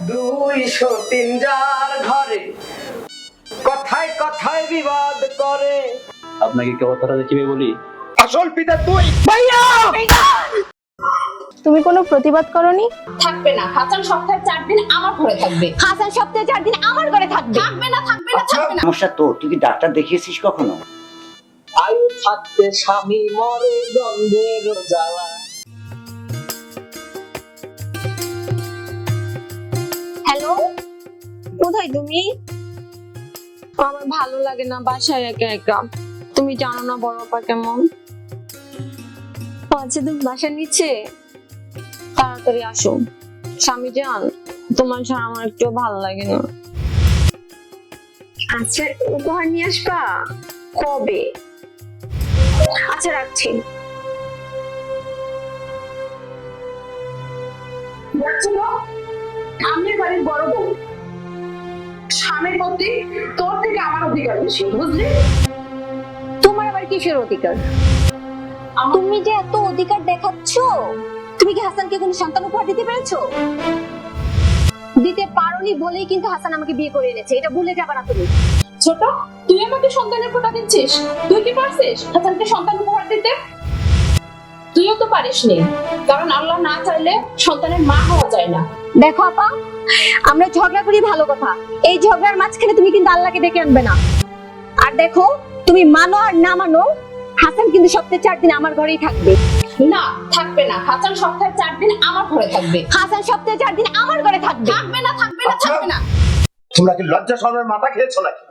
203 যার ঘরে কথায় কথায় বিবাদ করে। আপনাকে কি কথাটা কিভাবে বলি? আসল পিতা তুই। ভাইয়া তুমি কোনো প্রতিবাদ করনি? থাকবে না। হাসান সপ্তাহে 4 দিন আমার ঘরে থাকবে। হাসান সপ্তাহে 4 দিন আমার ঘরে থাকবে। থাকবে না, থাকবে না, থাকবে না। সমস্যা তো তুই কি ডাক্তার দেখিয়েছিস কখনো? আয়ু থাকতে স্বামী মরে দ্বন্দ্বের জ্বালা। হ্যালো, কোথায় তুমি? আমার ভালো লাগে না বাসায় একা একা। তুমি জানো না বড় আপা কেমন। আচ্ছা তুমি বাসার নিচে তাড়াতাড়ি আসো। স্বামী যান, তোমার ছাড়া আমার একটু ভালো লাগে না। আচ্ছা উপহার নিয়ে আসবা কবে? আচ্ছা রাখছি। আমি বাড়ির বড় বউ, স্বামীর প্রতি তোর থেকে আমার অধিকার বেশি, বুঝলি? তোমার আবার কিসের অধিকার? তুমি যে এত অধিকার দেখাচ্ছ, তুমি কি হাসানকে কোনো সন্তান উপহার দিতে পেরেছো? দিতে পারোনি বলেই কিন্তু হাসান আমাকে বিয়ে করে এনেছে, এটা ভুলে যাবে না তুমি। ছোট, তুই আমাকে সন্তানের কথা দিচ্ছিস? তুই কি পারছিস হাসানকে সন্তান উপহার দিতে? তুইও তো পারিসনি, কারণ আল্লাহ না চাইলে সন্তানের মা হওয়া যায় না। দেখো আপা, আমরা ঝগড়া করি ভালো কথা, এই ঝগড়ার মাঝখানে তুমি কিন্তু আল্লাহকে ডেকে আনবে না। আর দেখো, তুমি মানো আর না মানো, হাসান কিন্তু সপ্তাহে 4 দিন আমার ঘরেই থাকবে। না, থাকবে না। হাসান সপ্তাহে 4 দিন আমার ঘরে থাকবে। হাসান সপ্তাহে 4 দিন আমার ঘরে থাকবে। থাকবে না, থাকবে না, থাকবে না। তোমরা কি লজ্জা শরমের মাথা খেয়েছো নাকি?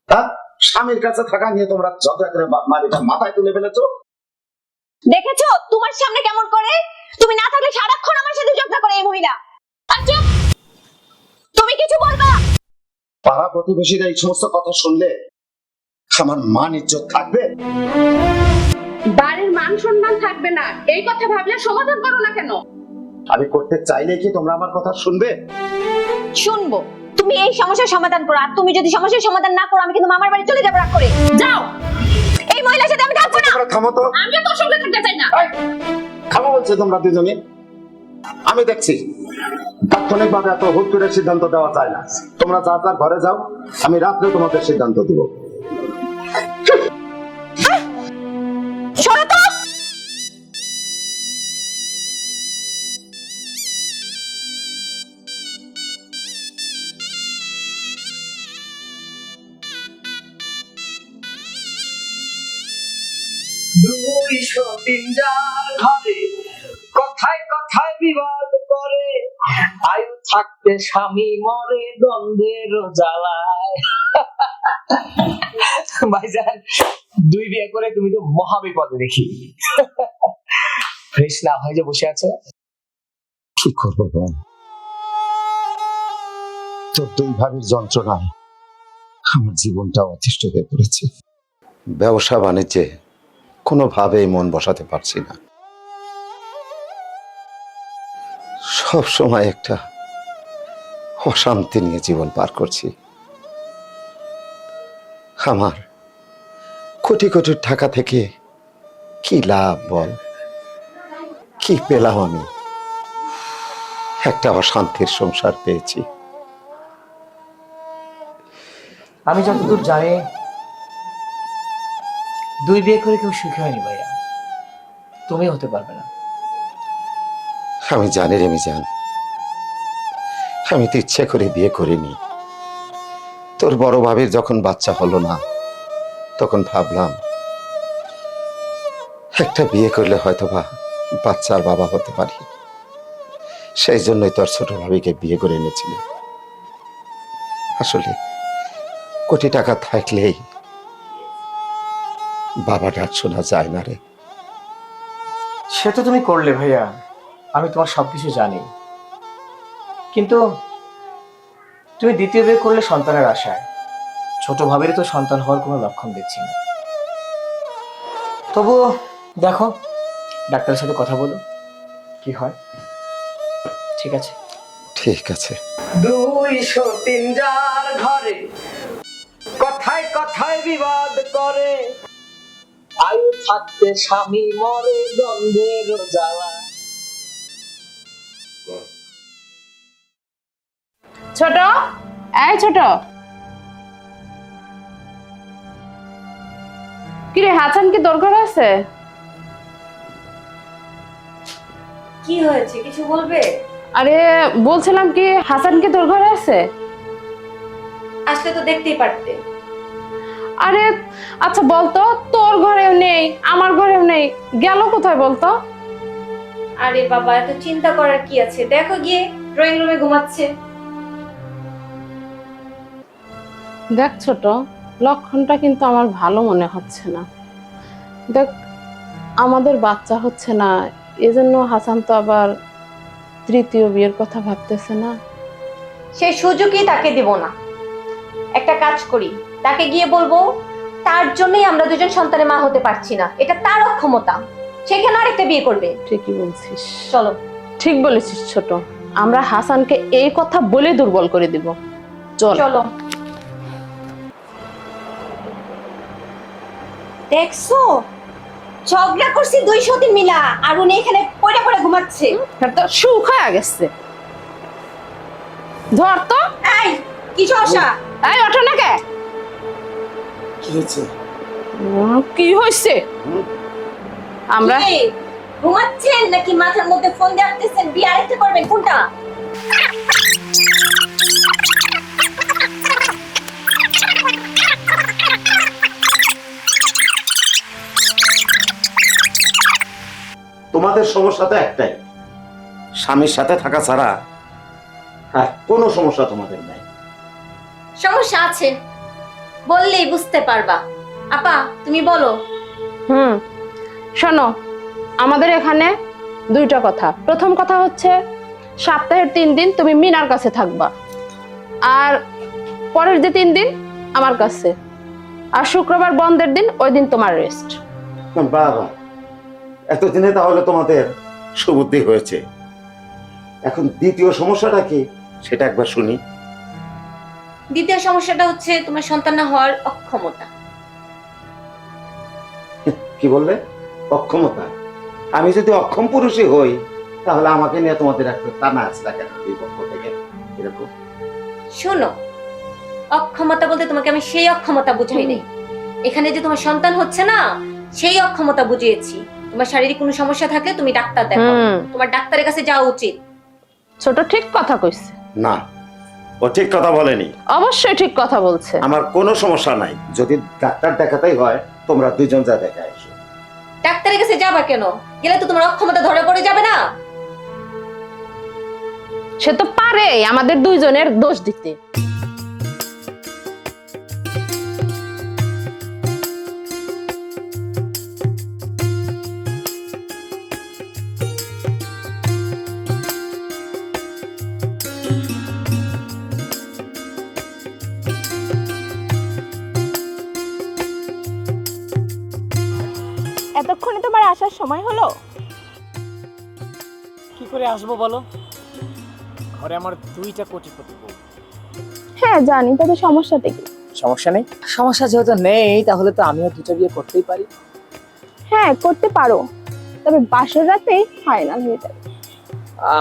হ্যাঁ, স্বামীর কাছে থাকা নিয়ে তোমরা ঝগড়া করে মারিটা মাথায় তুলে ফেলেছো। দেখেছো তোমার সামনে কেমন করে? তুমি না থাকলে সারাক্ষণ আমার সাথে ঝগড়া করে এই মহিলা। আচ্ছা তুমি কিছু বলবা? পাড়া প্রতিবেশীরা এই সমস্ত কথা শুনলে আমার মান ইজ্জত থাকবে? বাড়ির মান সম্মান থাকবে না, এই কথা ভাবলে সমাধান করো না কেন? আমি করতে চাইলে কি তোমরা আমার কথা শুনবে? শুনবো। তুমি এই সমস্যার সমাধান করো, আর তুমি যদি সমস্যার সমাধান না করো আমি কিন্তু মামার বাড়ি চলে যাবো রাগ করে। যাও। এই মহিলার সাথে আমি থাকবো না। তোমরা থামো তো। আমি তোর সঙ্গে থাকতে চাই না। থামো বলছে তোমরা দুজনে। আমি দেখছি তাৎক্ষণিক ভাবে এত হুট করে সিদ্ধান্ত দেওয়া যায় না। তোমরা যার যার ঘরে যাও, আমি রাত্রে তোমাদের সিদ্ধান্ত দিব। সরো তো। দুইশো তিন যার ঘরে কথায় কথায় বিবাদ করে। আয়ু থাকতে স্বামী মরে দ্বন্দ্বের জ্বালায়। ভাইজান, 2 বিয়ে করে তুমি তো মহাবিপদে দেখি। ফ্রেশ না হয়ে যে বসে আছো। কি করবো বল? তোর 2 ভাবির যন্ত্রণায় আমার জীবনটা অতিষ্ঠ হয়ে পড়েছে। ব্যবসা বাণিজ্যে কোনোভাবেই মন বসাতে পারছি না। সব সময় একটা অশান্তি নিয়ে জীবন পার করছি। আমার কোটি কোটি টাকা থেকে কি লাভ বল? কি পেলাম আমি? একটা অশান্তির সংসার পেয়েছি। আমি যতদূর জানি 2 বিয়ে করে কেউ সুখী হয়নি ভাইয়া, তুমি হতে পারবে না। আমি জানি রে মিজান, আমি তো ইচ্ছে করে বিয়ে করিনি। তোর বড় ভাবির যখন বাচ্চা হলো না, তখন ভাবলাম একটা বিয়ে করলে হয়তোবা বাচ্চার বাবা হতে পারি। সেই জন্যই তোর ছোট ভাবিকে বিয়ে করে এনেছিল। আসলে কোটি টাকা থাকলেই বাবা ডাক শোনা যায় না রে। সে তো তুমি করলে ভাইয়া, আমি তোমার সবকিছু জানি, কিন্তু তুমি দ্বিতীয় বিয়ে করলে সন্তানের আশায়। ছোট ভাবেরই তো সন্তান হওয়ার কোনো লক্ষণ দেখছি না। তবুও দেখো, ডাক্তারের সাথে কথা বলো কি হয়। ঠিক আছে? ঠিক আছে। 203 যার ঘরে কথায় কথায় বিবাদ করে। আয়ু থাকতে স্বামী মরে দ্বন্দ্বের জ্বালা। ছোট, এই ছোট, কিরে হাসান কি তোর ঘরে আছে? কি হয়েছে, কিছু বলবে? আরে বলছিলাম কি হাসান কি তোর ঘরে আছে? আসলে তো দেখতেই পারতে। আরে আচ্ছা বলতো, তোর ঘরেও নেই আমার ঘরেও নেই, গেল কোথায় বলতো? আরে বাবা, এত চিন্তা করার কি আছে, দেখো গিয়ে ড্রয়িং রুমে ঘুমাচ্ছে। দেখ ছোট, লক্ষণটা কিন্তু আমার ভালো মনে হচ্ছে না। দেখ আমাদের বাচ্চা হচ্ছে না, এজন্য হাসান তো আবার তৃতীয় বিয়ের কথা ভাবতেছে না। সেই সুযোগই তাকে দিব না। একটা কাজ করি, তাকে গিয়ে বলবো তার জন্যই আমরা দুজন সন্তানের মা হতে পারছি না, এটা তার অক্ষমতা, সেখানে আরেকটা বিয়ে করবে। ঠিকই বলছিস, চলো। ঠিক বলেছিস ছোট, আমরা হাসানকে এই কথা বলে দুর্বল করে দিব। চল চলো। দেখছো, ঝগড়া করছি 200 দিন মিলা, আর উনি এখানে পড়ে পড়ে ঘুমাচ্ছে। তো সুখ হয়ে গেছে। ধর তো, এই কি সমস্যা? এই ওঠো না কে? কি হয়েছে? কি হয়েছে? আমরা কি, ঘুমাচ্ছেন নাকি মাথার মধ্যে ফোন দিয়ে আসতেছেন? বিয়ে আরেকটা করবেন, কোনটা? তোমাদের সমস্যা তো একটাই, স্বামীর সাথে থাকা ছাড়া আর কোনো সমস্যা তোমাদের নাই। সমস্যা আছে, বললেই বুঝতে পারবা। আপা তুমি বলো। শোনো, আমাদের এখানে দুইটা কথা। প্রথম কথা হচ্ছে সপ্তাহের 3 দিন তুমি মিনার কাছে থাকবা, আর পরের যে 3 দিন আমার কাছে, আর শুক্রবার বন্ধের দিন, ওই দিন তোমার রেস্ট। বাবা, এতদিনে তাহলে তোমাদের সুবুদ্ধি হয়েছে। এখন দ্বিতীয় সমস্যাটা কি সেটা একবার শুনি। দ্বিতীয় সমস্যাটা হচ্ছে তোমার সন্তান না হওয়ার অক্ষমতা। কি বললে? অক্ষমতা? আমি যদি অক্ষম পুরুষই হই তাহলে আমাকে নিয়ে তোমাদের একটা টানা আছে কেন দুই পক্ষ থেকে এরকম? শোনো, অক্ষমতা বলতে তোমাকে আমি সেই অক্ষমতা বুঝাই নেই। এখানে যে তোমার সন্তান হচ্ছে না, সেই অক্ষমতা বুঝিয়েছি। তোমার শারীরিক কোনো সমস্যা থাকলে তুমি ডাক্তার দেখো, তোমার ডাক্তারের কাছে যাওয়া উচিত। ছোট ঠিক কথা কইছে। না, ও ঠিক কথা বলেনি। অবশ্যই ঠিক কথা বলছে। আমার কোনো সমস্যা নাই, যদি ডাক্তার দেখাতেই হয় তোমরা দুইজন যা দেখা এসো। ডাক্তারের কাছে যাবা কেন? গেলে তো তোমার অক্ষমতা ধরা পড়ে যাবে না? সে তো পারে আমাদের দুইজনের দোষ দিতে। এতক্ষণে তোমার আসার সময় হলো? কি করে আসবো বলো, ঘরে আমার 2টা কোটিপতি বউ। হ্যাঁ জানি, তাতে সমস্যাটা কি? সমস্যা নেই, সমস্যা যেহেতু নেই তাহলে তো আমিও 2টা বিয়ে করতেই পারি। হ্যাঁ করতে পারো, তবে বাসর রাতেই ফাইনাল হয়ে যাবে।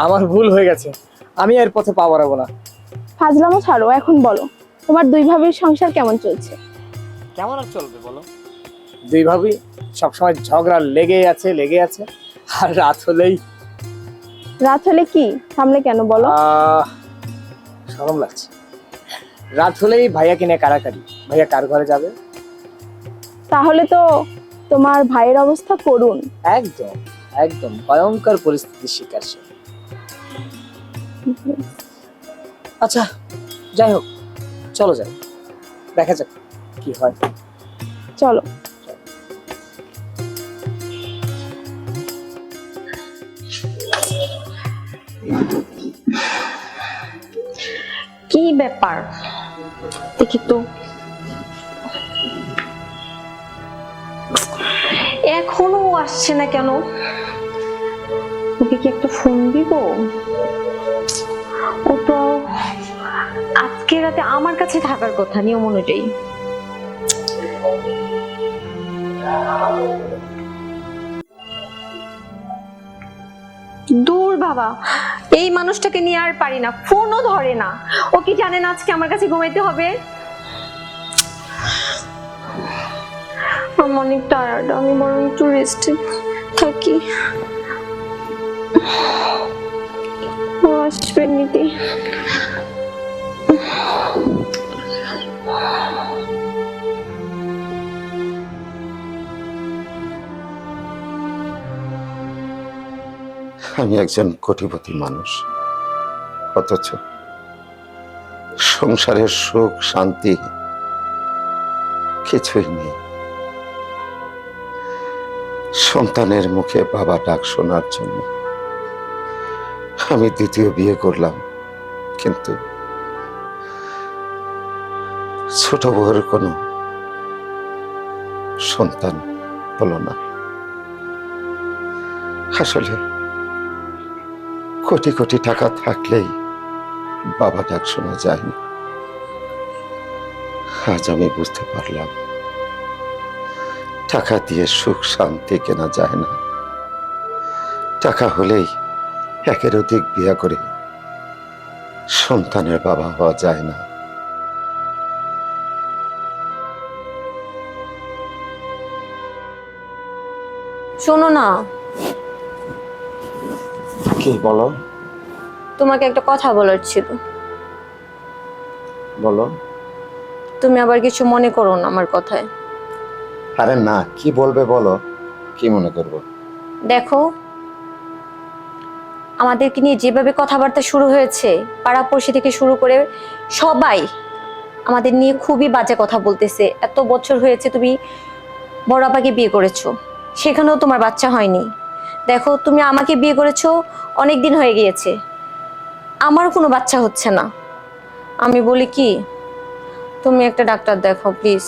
আমার ভুল হয়ে গেছে, আমি এর পথে পা বাড়াবো না। ফাজলামো ছাড়ো, এখন বলো তোমার দুই ভাবির সংসার কেমন চলছে? কেমন আর চলবে বলো, দুই ভাবি সবসময় ঝগড়া লেগে আছে, আর রাত হলেই রাত হলে কি সামনে কেন বলো? শরম লাগছে। রাত হলেই ভাইয়াকে নিয়ে কারাকারি, ভাইয়া কার ঘরে যাবে। তাহলে তো তোমার ভাইয়ের অবস্থা করুন। একদম একদম ভয়ঙ্কর পরিস্থিতির শিকার সে। আচ্ছা যাই হোক, চলো যাই, দেখা যাক কি হয়। চলো। কি ব্যাপার দেখি তো, এখনো আসছে না কেন? ওকে কি একটা ফোন দিব? ও তো আজকে রাতে আমার কাছে থাকার কথা নিয়ম অনুযায়ী। দূর বাবা, এই মানুষটাকে নিয়ে আর পারি না, ফোনও ধরে না। ও কি জানে না আজকে আমার কাছে ঘুমাইতে হবে? আমি অনেক টায়ার্ড, আমি বরং একটু রেস্টে থাকি। ও আসবে নিতে। আমি একজন কোটিপতি মানুষ, অথচ সংসারের সুখ শান্তি কিছুই নেই। সন্তানের মুখে বাবা ডাক শোনার জন্য আমি দ্বিতীয় বিয়ে করলাম, কিন্তু ছোট বউয়ের কোনো সন্তান হলো না। আসলে কোটি কোটি টাকা থাকলেই বাবা ডাক শোনা যায় না। আজ আমি বুঝতে পারলাম, টাকা দিয়ে সুখ শান্তি কেনা যায় না। টাকা হলেই একের অধিক বিয়ে করে সন্তানের বাবা হওয়া যায় না। শোনো না, কি বলো? তোমাকে একটা কথা বলার ছিল। বলো। তুমি আবার কিছু মনে করো না আমার কথায়। আরে না, কি বলবে বলো, কি মনে করব? দেখো, আমাদেরকে নিয়ে যেভাবে কথাবার্তা শুরু হয়েছে, পাড়াপড়শি থেকে শুরু করে সবাই আমাদের নিয়ে খুবই বাজে কথা বলতেছে। এত বছর হয়েছে তুমি বড় আপাকে বিয়ে করেছো, সেখানেও তোমার বাচ্চা হয়নি। দেখো, তুমি আমাকে বিয়ে করেছো, অনেক দিন হয়ে গিয়েছে, আমারও কোনো বাচ্চা হচ্ছে না। আমি বলি কি, তুমি একটা ডাক্তার দেখো প্লিজ।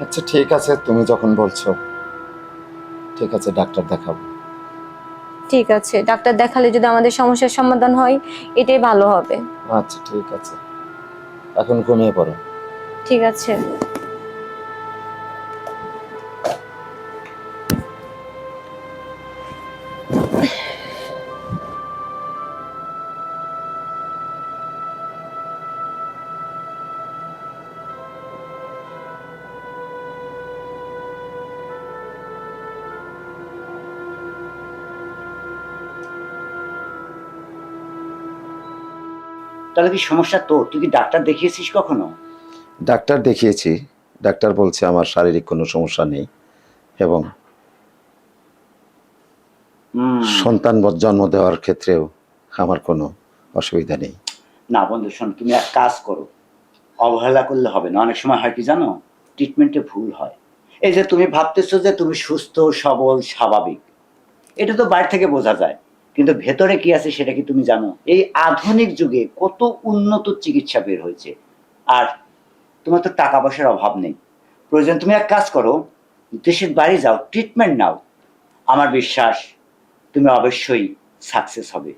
আচ্ছা ঠিক আছে, তুমি যখন বলছো, ঠিক আছে, ডাক্তার দেখাবো। ঠিক আছে, ডাক্তার দেখালে যদি আমাদের সমস্যার সমাধান হয়, এটাই ভালো হবে। আচ্ছা ঠিক আছে, এখন ঘুমিয়ে পড়ো। ঠিক আছে। তাহলে কি সমস্যা তো? তুই কি ডাক্তার দেখিয়েছিস কখনো? ডাক্তার দেখিয়েছি, ডাক্তার বলছে আমার শারীরিক কোনো সমস্যা নেই এবং সন্তান জন্ম দেওয়ার ক্ষেত্রেও আমার কোনো অসুবিধা নেই। না বন্ধু শোন, তুমি এক কাজ করো, অবহেলা করলে হবে না। অনেক সময় হয় কি জানো, ট্রিটমেন্টে ভুল হয়। এই যে তুমি ভাবতেছো যে তুমি সুস্থ সবল স্বাভাবিক, এটা তো বাইরে থেকে বোঝা যায়, কিন্তু ভেতরে কি আছে সেটা কি তুমি জানো? এই আধুনিক যুগে কত উন্নত চিকিৎসা বের হয়েছে, আর তোমার তো টাকা পয়সার অভাব নেই। প্রয়োজন তুমি এক কাজ করো, দেশের বাইরে যাও, ট্রিটমেন্ট নাও। আমার বিশ্বাস তুমি অবশ্যই সাকসেস হবে,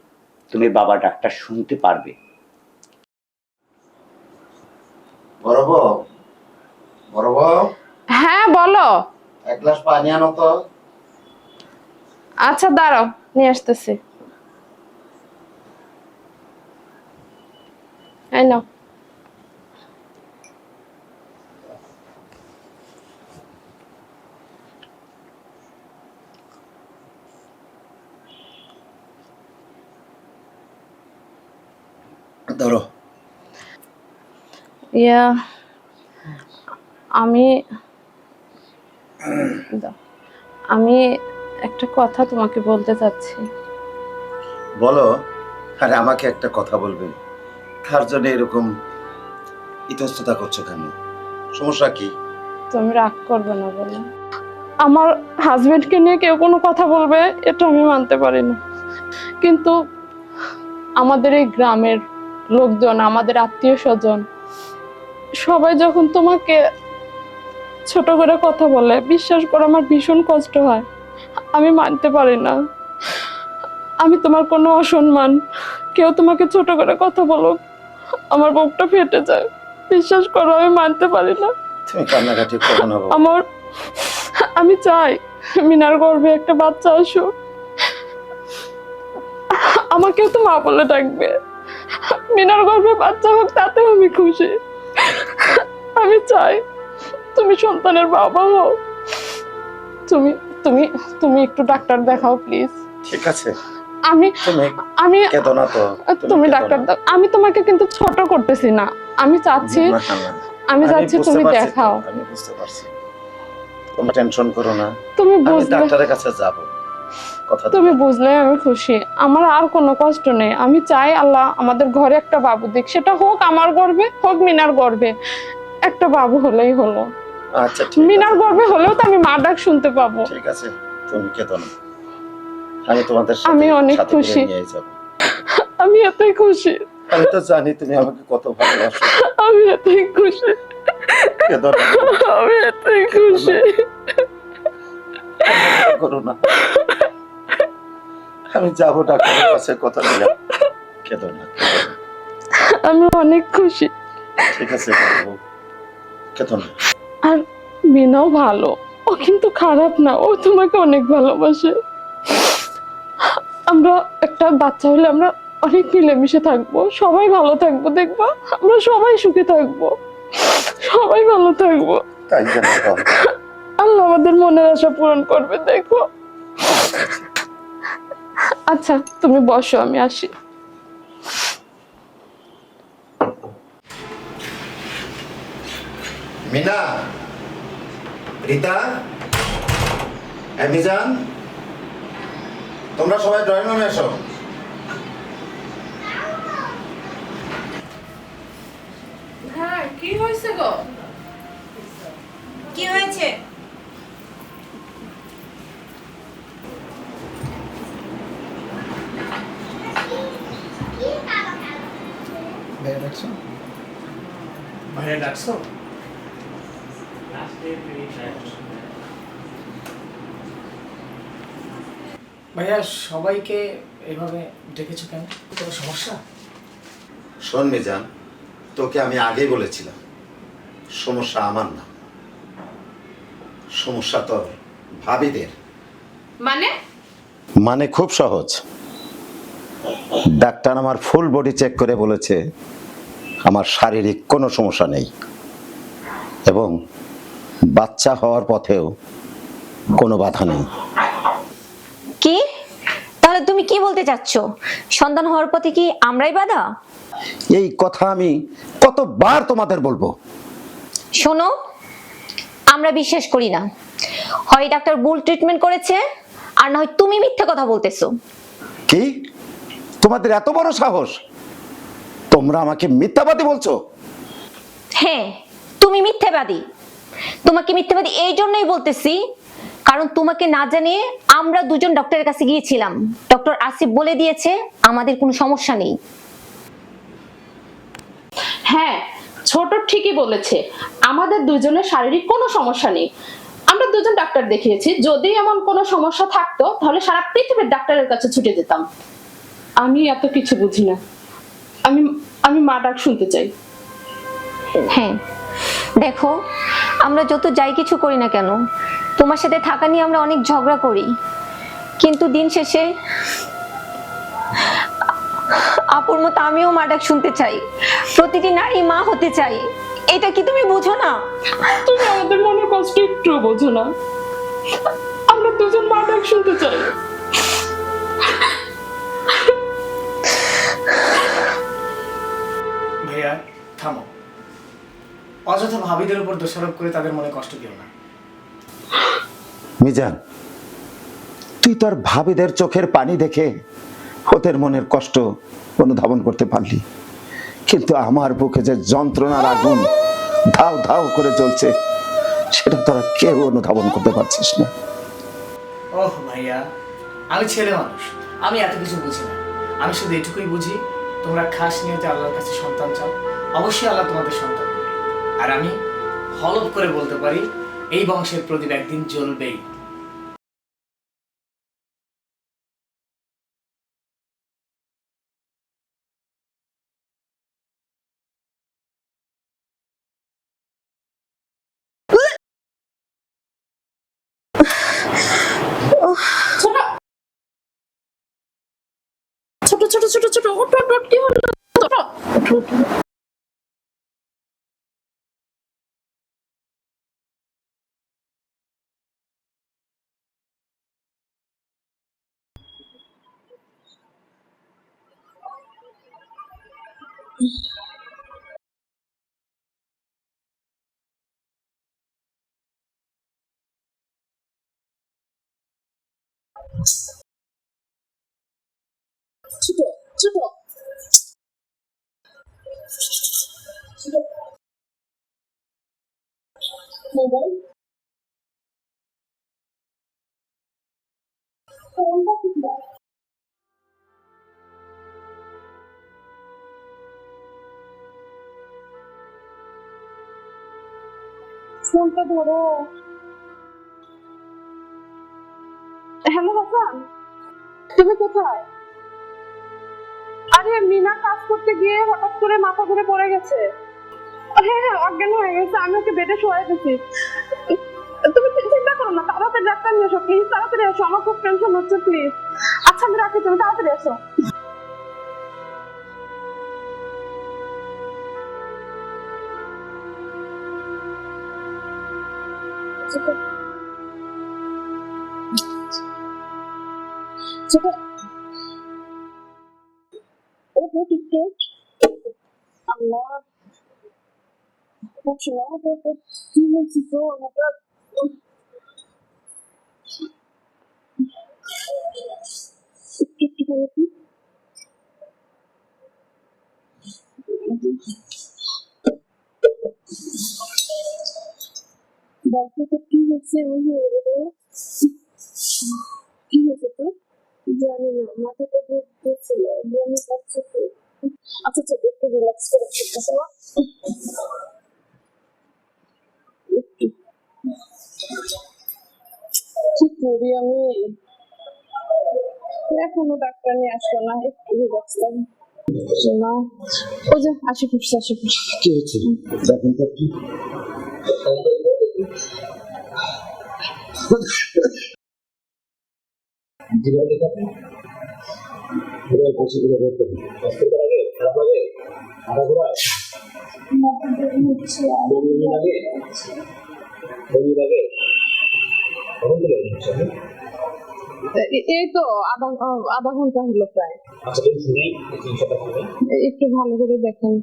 তুমি বাবা ডাক্তার শুনতে পারবে। বড় বউ, বড় বউ, হ্যাঁ বলো। এক গ্লাস পানি আনো তো। আচ্ছা দাঁড়াও, নিয়ে আসতেছি। এই নাও। ধরো। ইয়া, আমি আমি একটা কথা তোমাকে বলতে চাচ্ছি। বলো। আরে আমাকে একটা কথা বলবে, তার জন্য এরকম ইতস্ততা করছো কেন? সমস্যা কি? তুমি রাগ করবে না বলে। আমার হাজবেন্ডকে নিয়ে কেউ কোনো কথা বলবে এটা আমি মানতে পারি না, কিন্তু আমাদের এই গ্রামের লোকজন, আমাদের আত্মীয় স্বজন সবাই যখন তোমাকে ছোট করে কথা বলে, বিশ্বাস করো আমার ভীষণ কষ্ট হয়। আমি মানতে পারি না, আমি তোমার কোনো অসম্মান, কেউ তোমাকে ছোট করে কথা বলো, আমার বুকটা ফেটে যায়। বিশ্বাস করো আমি মানতে পারি না। তুমি কান্নাকাটি করো না বউ। আমি চাই মিনার গর্ভে একটা বাচ্চা আসুক। আমাকেও তো মা বলে ডাকবে। মিনার গর্ভে বাচ্চা হোক তাতেও আমি খুশি। আমি চাই তুমি সন্তানের বাবা হও। তুমি তুমি তুমি একটু ডাক্তার দেখাও প্লিজ। ঠিক আছে, আমি তুমি আমি কেঁদো না তো। তুমি কেঁদো ডাক্তার না। দাও। আমি তোমাকে কিন্তু ছোট করতেছি না, আমি চাচ্ছি না, না, আমি আমি চাচ্ছি বুঝতে তুমি পারছি তো, দেখাও। আমি বুঝতে পারছি। তোমরা টেনশন করো না, তুমি আমি বুঝলে ডাক্তারের কাছে যাব। কথা তুমি দিলাম। বুঝলে আমি খুশি। আমার আর কোনো কষ্ট নেই। আমি চাই আল্লাহ আমাদের ঘরে একটা বাবু দিক, সেটা হোক আমার গর্ভে হোক মিনার গর্ভে, একটা বাবু হলেই হলো। আচ্ছা ঠিক মিনার আছে, গর্ভে হলেও তো আমি মা ডাক শুনতে পাবো। ঠিক আছে, তুমি কেঁদো না। আমি তোমাদের সাথে আমি অনেক সাথে করে খুশি। নিয়ে যাব। আমি এতই খুশি, আমি তো জানি তুমি আমাকে কত ভালোবাসো। আমি এতই খুশি, কেঁদো না, আমি এতই খুশি। করো না। আমি যাব ডাক্তারের কাছে, কথা দিলাম। কেঁদো না, কেঁদো না। আমি অনেক খুশি। ঠিক আছে বাবু, কেঁদো না। আর মিনাও ভালো, ও কিন্তু খারাপ না, ও তোমাকে অনেক ভালোবাসে। আমরা একটা বাচ্চা হলে আমরা অনেক মিলেমিশে থাকবো, সবাই ভালো থাকবো, দেখবা আমরা সবাই সুখে থাকবো, সবাই ভালো থাকবো। তাই জানো তো। আল্লাহ আমাদের মনের আশা পূরণ করবে, দেখো। আচ্ছা তুমি বসো, আমি আসি। মিনা, রীতা, মিজান, তোমরা সবাই ড্রয়িং রুমে এসো। হ্যাঁ কি হয়েছে গো? কি হয়েছে? ভাইয়া ডাকছো? ভাইয়া ডাকছো? ভাইয়া সবাইকে এভাবে ডেকেছো কেন? কোনো সমস্যা? শোন মিজান, তোকে আমি আগেই বলেছিলাম সমস্যা আমার না, সমস্যা তোর ভাবিদের। মানে খুব সহজ। ডাক্তার আমার ফুল বডি চেক করে বলেছে আমার শারীরিক কোনো সমস্যা নেই, এবং বাচ্চা হওয়ার পথেও কোনো বাধা নেই। কি? তাহলে তুমি কি বলতে চাচ্ছ? সন্তান হওয়ার পথে কি আমরাই বাধা? এই কথা আমি কতবার তোমাদের বলবো? শোনো, আমরা বিশ্বাস করি না। হয় ডাক্তার ভুল ট্রিটমেন্ট করেছে, আর না হয় তুমি মিথ্যে কথা বলতেছো। কি তোমাদের এত বড় সাহস, তোমরা আমাকে মিথ্যাবাদী বলছো? হ্যাঁ, তুমি মিথ্যাবাদী। তোমাকে মিথ্যাবাদী এই জন্যই বলতেছি, কারণ তোমাকে না জানিয়ে আমরা দুজন ডক্টরের কাছে গিয়েছিলাম। ডক্টর আসিফ বলে দিয়েছে আমাদের কোনো সমস্যা নেই। হ্যাঁ, ছোট ঠিকই বলেছে, আমাদের দুজনের শারীরিক কোনো সমস্যা নেই। আমরা দুজন ডাক্তার দেখিয়েছি, যদি এমন কোনো সমস্যা থাকতো তাহলে সারা পৃথিবীর ডাক্তারের কাছে ছুটে যেতাম। আমি এত কিছু বুঝি না, আমি আমি মা ডাক শুনতে চাই। হ্যাঁ দেখো, আমরা যত যাই কিছু করি না কেন, তোমার সাথে থাকা নিয়ে আমরা অনেক ঝগড়া করি, কিন্তু দিন শেষে আপুর মতো আমিও মা ডাক শুনতে চাই। প্রতিটি নারী মা হতে চাই। এটা কি তুমি বুঝো না? তুমি আমাদের মনের কষ্ট একটু বোঝো না। আমরা দুজন মা ডাক শুনতে চাই। ভাইয়া থামো, অযথা ভাবিদের উপর দোষারোপ করে তাদের মনে কষ্ট দিও না। মিজান, তুই তোর ভাবিদের চোখের পানি দেখে ওদের মনের কষ্ট অনুধাবন করতে পারলি, কিন্তু আমার বুকে যে যন্ত্রণার আগুন ধাও ধাও করে জ্বলছে সেটা তোরা কেউ অনুধাবন করতে পারছিস না। ওহ ভাইয়া, আমি ছেলে মানুষ, আমি এত কিছু বুঝি না। আমি শুধু এটুকুই বুঝি, তোমরা খাস নিয়তে আল্লাহর কাছে সন্তান চাও, অবশ্যই আল্লাহ তোমাদের সন্তান দেবে। আর আমি হলফ করে বলতে পারি, এই বংশের প্রদীপ একদিন জ্বলবেই। ছোট ছোট ছোট ছোট ওঠ ওঠ ওঠ, কি হলো? ওঠ, ওঠ, ওঠ। ছোট ছোট মোবাইল ফোনটা কোথায়? ফোনটা ধরো। হ্যালো হাসান, তুমি কোথায়? আরে মিনা কাজ করতে গিয়ে হঠাৎ করে মাথা ঘুরে পড়ে গেছে। হ্যাঁ হ্যাঁ, অজ্ঞান হয়ে গেছে, আমি ওকে বেডে শোয়াই দিছি। তুমি চিন্তা করো না, তাড়াতাড়ি ডাক্তার নিয়ে এসো প্লিজ, তাড়াতাড়ি এসো, আমার খুব টেনশন হচ্ছে প্লিজ। আচ্ছা আমি রাখি, তুমি তাড়াতাড়ি এসো। আল্লাহ, কি হয়েছে তো হঠাৎ? একটু ভালো কি? বলতো তো কি হয়েছে, এমন হয়ে গেল? কি হয়েছে তো? জানি না, মাথাটা ঘুরতেছিল, বমি পাচ্ছে তো। আচ্ছা আচ্ছা, একটু রিল্যাক্স করে ঠিক না? একটু কি করি আমি? এখনো ডাক্তার নিয়ে আসলো না, একটু রিল্যাক্স করে শোনা। ওই যে আশি ফুটছে, আশি ফুটছে। কি হয়েছে দেখেন তো কি এই তো আধা ঘন্টা হলো প্রায়। একটু ভালো করে দেখেন।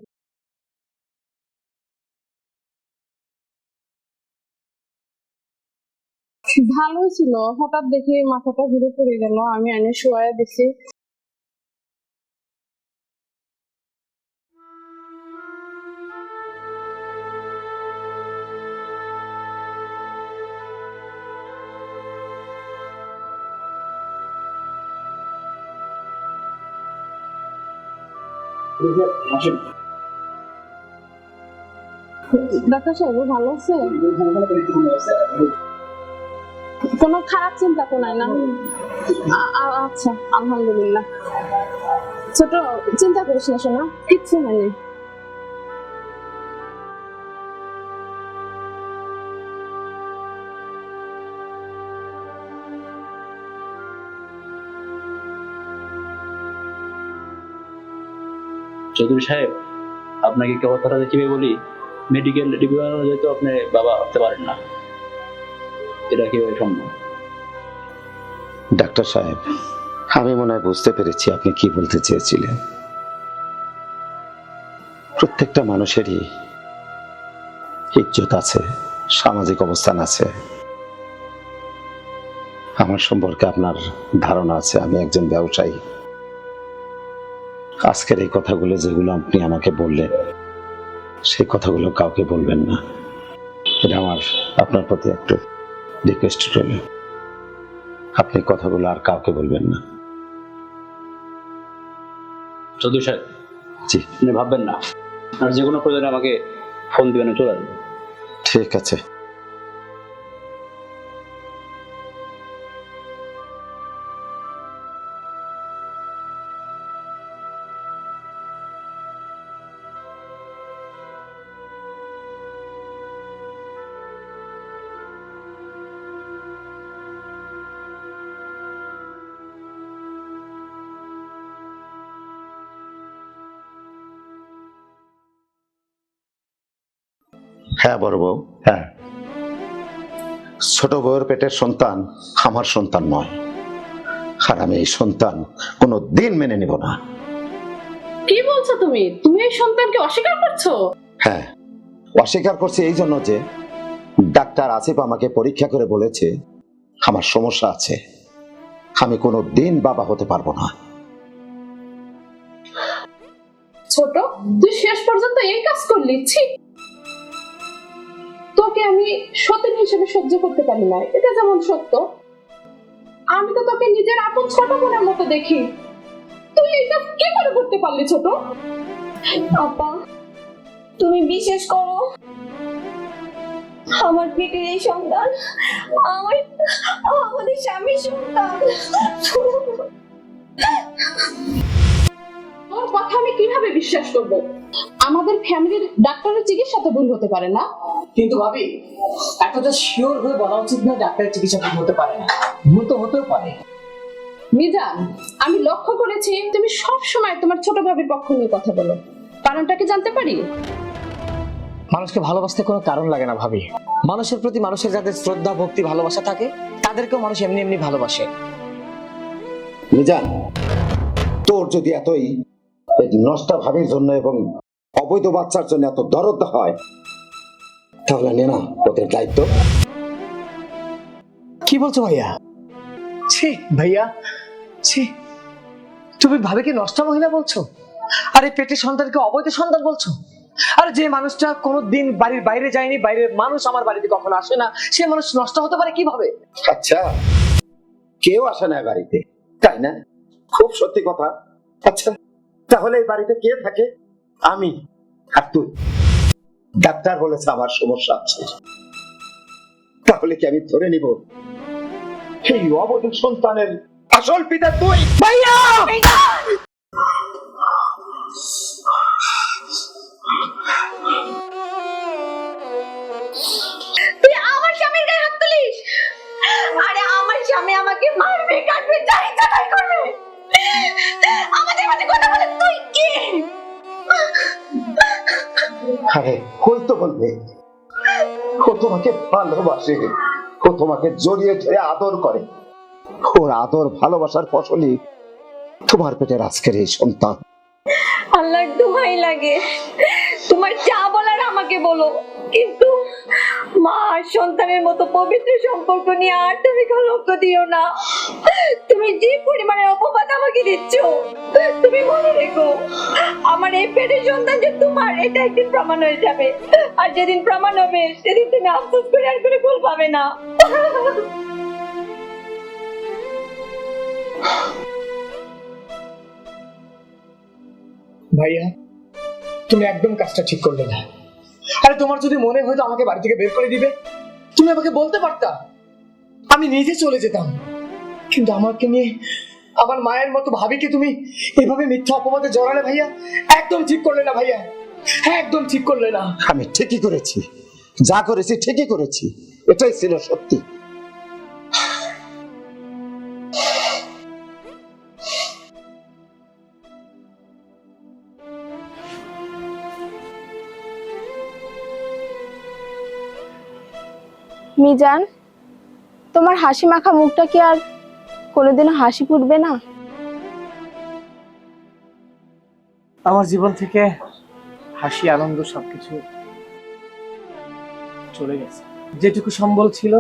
ভালোই ছিল, হঠাৎ দেখে মাথাটা ঘুরে পড়ে গেল, আমি এনে শোয়া দিছি। ডাক্তার সাহেব ভালো আছে? কোনো খারাপ চিন্তা তো নাই না? আচ্ছা, আলহামদুলিল্লাহ। ছোট, চিন্তা করিস না শোনা, কিচ্ছু হয়নি। চৌধুরী সাহেব, আপনাকে কথাটা কিভাবে বলি, মেডিকেল রিভিউ অনুযায়ী তো আপনি বাবা হতে পারেন না, এটা কিভাবে সম্ভব? ডাক্তার সাহেব, আমি মনে হয় বুঝতে পেরেছি আপনি কি বলতে চেয়েছিলেন। প্রত্যেকটা মানুষেরই ইজ্জত আছে, সামাজিক অবস্থান আছে। আমার সম্পর্কে আপনার ধারণা আছে, আমি একজন ব্যবসায়ী। আজকের এই কথাগুলো যেগুলো আপনি আমাকে বললেন, সেই কথাগুলো কাউকে বলবেন না। এটা আমার আপনার প্রতি একটু রিকোয়েস্ট রইল, আপনি কথাগুলো আর কাউকে বলবেন না। চৌধুরী সাহেব, জি, আপনি ভাববেন না, আর যে কোনো প্রয়োজনে আমাকে ফোন দিবেন, চলে আসবেন। ঠিক আছে। হ্যাঁ বড় বউ, হ্যাঁ। ছোট বউয়ের পেটের সন্তান আমার সন্তান নয়, আর আমি এই সন্তান কোনো দিন মেনে নেব না। কি বলছো তুমি? তুমি এই সন্তানকে অস্বীকার করছো? হ্যাঁ, অস্বীকার করছি এই জন্য যে ডাক্তার আসিফ আমাকে পরীক্ষা করে বলেছে আমার সমস্যা আছে, আমি কোনো দিন বাবা হতে পারবো না। ছোট, তুই শেষ পর্যন্ত এই কাজ করলি? ছি! তোকে আমি সতীন হিসেবে সহ্য করতে পারি না, এটা যেমন সত্য। আমি তো তোকে নিজের আপন ছোট বোনের মতো দেখি, তুই এই কাজ কি করে করতে পারলি ছোট? আপা, তুমি বিশ্বাস করো, আমার পেটের এই সন্তান আমাদের স্বামীর সন্তান। তোর কথা আমি কিভাবে বিশ্বাস করব? আমাদের ফ্যামিলির ডাক্তারের চিকিৎসা তো ভুল হতে পারে না। কিন্তু ভাবি, এতটা শিওর হয়ে বলা উচিত না ডাক্তারের চিকিৎসা ভুল হতে পারে না, ভুল তো হতেও পারে। মিজান, আমি লক্ষ্য করেছি তুমি সব সময় তোমার ছোট ভাবির পক্ষ নিয়ে কথা বলো, কারণটা কি জানতে পারি? মানুষকে ভালোবাসতে কোনো কারণ লাগে না ভাবি। মানুষের প্রতি মানুষের যাদের শ্রদ্ধা, ভক্তি, ভালোবাসা থাকে, তাদেরকেও মানুষ এমনি এমনি ভালোবাসে। মিজান, তোর যদি এতই এই নষ্টা ভাবির জন্য এবং অবৈধ বাচ্চার জন্য এত দরদ হয়, তাহলে নে না ওদের দায়িত্ব। কি বলছো ভাইয়া? ছি ভাইয়া, ছি! তুমি ভাবিকে নষ্ট মহিলা বলছো, আরে পেটের সন্তানকে অবৈধ সন্তান বলছো? আর যে মানুষটা কোনোদিন বাড়ির বাইরে যায়নি, বাইরের মানুষ আমার বাড়িতে কখনো আসে না, সে মানুষ নষ্ট হতে পারে কিভাবে? আচ্ছা, কেউ আসে না বাড়িতে, তাই না? খুব সত্যি কথা। আচ্ছা, তাহলে এই বাড়িতে কে থাকে? আমি আর তুই। ডাক্তার বলেছে আমার সমস্যা আছে, তাহলে কি আমি ধরে নিব এই অবৈধ সন্তানের আসল পিতা তুই? ভাইয়া! তুই আমার স্বামীর গায়ে হাত তুলিস? আরে আমার স্বামী আমাকে মারবে, কাটবে, যাই তাই করবে। আমাদের মাঝে কথা বলে তুই কি? আরে কই তো বলবে, ও তোমাকে ভালোবাসে, ও তোমাকে জড়িয়ে ধরে আদর করে, ওর আদর ভালোবাসার ফসলই তোমার পেটের আজকের এই সন্তান। আল্লাহর দোহাই লাগে, তোমার যা বলার আমাকে বলো, কিন্তু মা আর সন্তানের মতো পবিত্র সম্পর্ক নিয়ে আর তুমি কলঙ্ক দিও না। তুমি যে পরিমাণের অপবাদ আমাকে দিচ্ছ, তুমি মনে রেখো আমার এই পেটের সন্তান যে তোমার, এটা একদিন প্রমাণ হয়ে যাবে। আর যেদিন প্রমাণ হবে সেদিন তুমি আফসোস করে আর কোনো ফল পাবে না। ভাইয়া, তুমি একদম কাজটা ঠিক করলে না। আরে তোমার যদি মনে হয়তো আমাকে বাড়ি থেকে বের করে দিবে, তুমি আমাকে বলতে পারতা, আমি নিজে চলে যেতাম। কিন্তু আমাকে নিয়ে আমার মায়ের মতো ভাবিকে তুমি এভাবে মিথ্যা অপবাদে জড়ালে ভাইয়া, একদম ঠিক করলে না ভাইয়া, একদম ঠিক করলে না। আমি ঠিকই করেছি, যা করেছি ঠিকই করেছি, এটাই ছিল সত্যি। মিজান, তোমার হাসি মাখা মুখটা কি আর কোনোদিনও হাসি ফুটবে না? আমার জীবন থেকে হাসি, আনন্দ সবকিছু চলে গেছে। যেটুকু সম্বল ছিল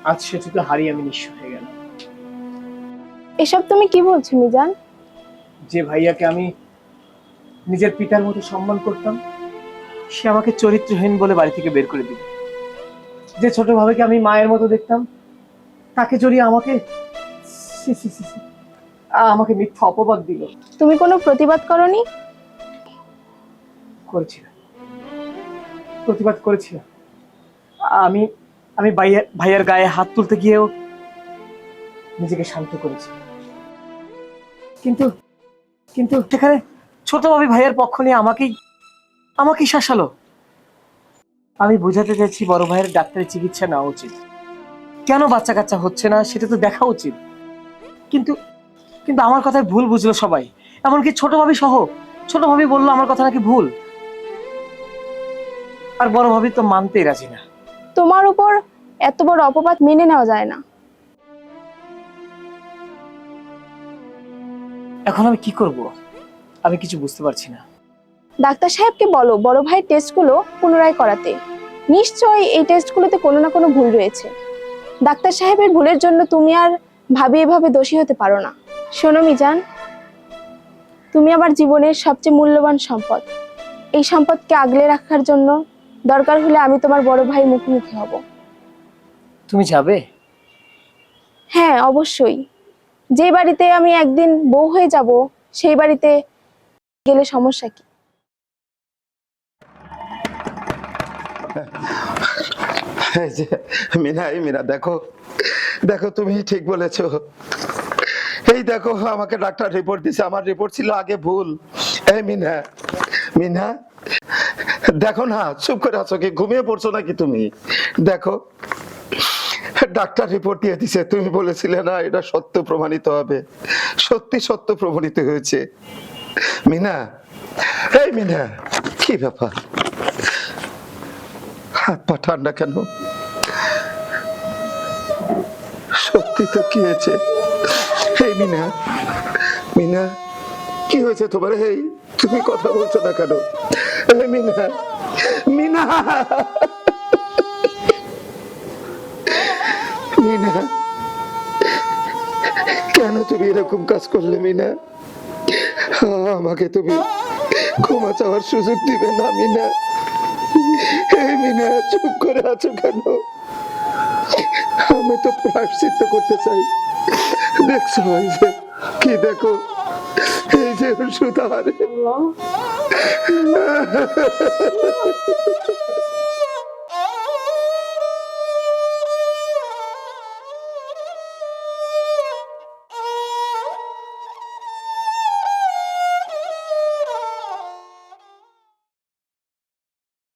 আজ সেটুকু হারিয়ে আমি নিঃস্ব হয়ে গেলাম। এসব তুমি কি বলছো মিজান? যে ভাইয়াকে আমি নিজের পিতার মতো সম্মান করতাম, সে আমাকে চরিত্রহীন বলে বাড়ি থেকে বের করে দিল। যে ছোট ভাবিকে আমি মায়ের মতো দেখতাম, তাকে জড়িয়ে আমাকে আমাকে মিথ্যা অপবাদ দিল। তুমি কোনো প্রতিবাদ করনি? করেছিলাম, প্রতিবাদ করেছিলাম। আমি আমি ভাইয়ার গায়ে হাত তুলতে গিয়েও নিজেকে শান্ত করেছি, কিন্তু কিন্তু সেখানে ছোট ভাবি ভাইয়ার পক্ষ নিয়ে আমাকেই শাসালো। আমি বোঝাতে চাইছি বড় ভাইয়ের ডাক্তারি চিকিৎসা নেওয়া উচিত, কেন বাচ্চা কাচ্চা হচ্ছে না সেটা তো দেখা উচিত। কিন্তু কিন্তু আমার কথায় ভুল বুঝলো সবাই, এমনকি ছোট ভাবি সহ। ছোট ভাবি বললো আমার কথা নাকি ভুল। আর বড় ভাবি তো মানতেই রাজি না। তোমার উপর এত বড় অপবাদ মেনে নেওয়া যায় না। এখন আমি কি করব? আমি কিছু বুঝতে পারছি না। ডাক্তার সাহেবকে বলো বড় ভাইয়ের টেস্টগুলো পুনরায় করাতে। নিশ্চয়ই এই টেস্টগুলোতে কোনো না কোনো ভুল রয়েছে। ডাক্তার সাহেবের ভুলের জন্য তুমি আর ভাবি এভাবে দোষী হতে পারো না। শোনো মিজান, তুমি আমার জীবনের সবচেয়ে মূল্যবান সম্পদ। এই সম্পদকে আগলে রাখার জন্য দরকার হলে আমি তোমার বড় ভাইয়ের মুখোমুখি হব। তুমি যাবে? হ্যাঁ, অবশ্যই। যে বাড়িতে আমি একদিন বউ হয়ে যাব সেই বাড়িতে গেলে সমস্যা কি? এই যে মিনা, এই মিনা, দেখো দেখো, তুমি ঠিক বলেছো। এই দেখো, আমাকে ডাক্তার রিপোর্ট দিছে, আমার রিপোর্ট ছিল আগে ভুল। এই মিনা, মিনা, দেখো না, চুপ করে আছো কি? ঘুমিয়ে পড়ছো নাকি তুমি? দেখো, ডাক্তার রিপোর্ট দিয়ে দিছে, তুমি বলেছিলে না এটা সত্য প্রমাণিত হবে, সত্যি সত্য প্রমাণিত হয়েছে। মিনা, এই মিনা, কি ব্যাপার? হাত পা ঠান্ডা কেন? সত্যি তো কি হয়েছে? এই মিনা, মিনা, কি হয়েছে তোমার? এই তুমি কথা বলছো না কেন? এই মিনা, মিনা, মিনা, কেন তুমি এরকম কাজ করলে মিনা? আমাকে তুমি ক্ষমা চাওয়ার সুযোগ দিবে না মিনা? এই মিনা, চুপ করে আছো কেন? আমি তো প্রায়শ্চিত্ত করতে চাই। দেখছো এই যে, কি দেখো, এই যে ওষুধ, আরে